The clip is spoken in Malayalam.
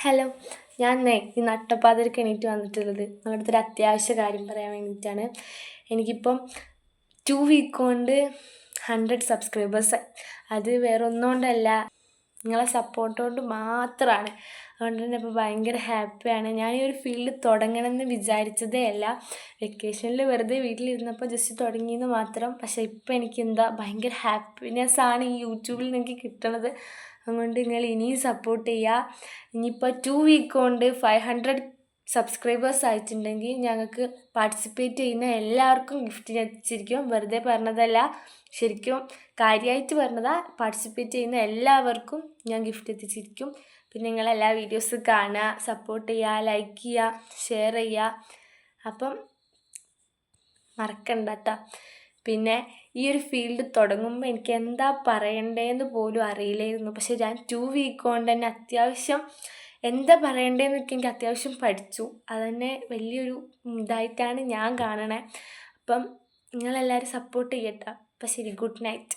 ഹലോ, ഞാൻ ഈ നട്ടപ്പാതിരക്ക് എണീറ്റ് വന്നിട്ടുള്ളത് നിങ്ങളുടെ അടുത്തൊരു അത്യാവശ്യ കാര്യം പറയാൻ വേണ്ടിയിട്ടാണ്. എനിക്കിപ്പം 2 വീക്ക് കൊണ്ട് 100 സബ്സ്ക്രൈബേഴ്സ്. അത് വേറെ ഒന്നുകൊണ്ടല്ല, നിങ്ങളെ സപ്പോർട്ട് കൊണ്ട് മാത്രമാണ്. അതുകൊണ്ട് തന്നെ ഇപ്പോൾ ഭയങ്കര ഹാപ്പിയാണ്. ഞാൻ ഈ ഒരു ഫീൽഡ് തുടങ്ങണമെന്ന് വിചാരിച്ചതേ അല്ല. വെക്കേഷനിൽ വെറുതെ വീട്ടിലിരുന്നപ്പോൾ ജസ്റ്റ് തുടങ്ങിയെന്ന് മാത്രം. പക്ഷേ ഇപ്പോൾ എനിക്ക് ഭയങ്കര ഹാപ്പിനെസ്സാണ് ഈ യൂട്യൂബിൽ എനിക്ക് കിട്ടണത്. അതുകൊണ്ട് നിങ്ങൾ ഇനിയും സപ്പോർട്ട് ചെയ്യുക. ഇനിയിപ്പോൾ 2 വീക്ക് കൊണ്ട് 500 സബ്സ്ക്രൈബേഴ്സ് ആയിട്ടുണ്ടെങ്കിൽ ഞങ്ങൾക്ക് പാർട്ടിസിപ്പേറ്റ് ചെയ്യുന്ന എല്ലാവർക്കും ഗിഫ്റ്റ് എത്തിച്ചിരിക്കും. വെറുതെ പറഞ്ഞതല്ല, ശരിക്കും കാര്യമായിട്ട് പറഞ്ഞതാ. പാർട്ടിസിപ്പേറ്റ് ചെയ്യുന്ന എല്ലാവർക്കും ഞാൻ ഗിഫ്റ്റ് എത്തിച്ചിരിക്കും. പിന്നെ നിങ്ങളെല്ലാ വീഡിയോസ് കാണുക, സപ്പോർട്ട് ചെയ്യുക, ലൈക്ക് ചെയ്യുക, ഷെയർ ചെയ്യുക. അപ്പം മറക്കണ്ട കേട്ടോ. പിന്നെ ഈ ഒരു ഫീൽഡ് തുടങ്ങുമ്പോൾ എനിക്ക് എന്താ പറയണ്ടതെന്ന് പോലും അറിയില്ലായിരുന്നു. പക്ഷേ ഞാൻ 2 വീക്ക് കൊണ്ട് തന്നെ അത്യാവശ്യം എന്താ പറയണ്ടതെന്നൊക്കെ എനിക്ക് അത്യാവശ്യം പഠിച്ചു. അതുതന്നെ വലിയൊരു ഇതായിട്ടാണ് ഞാൻ കാണണേ. അപ്പം നിങ്ങളെല്ലാവരും സപ്പോർട്ട് ചെയ്യട്ടോ. അപ്പം ശരി, ഗുഡ് നൈറ്റ്.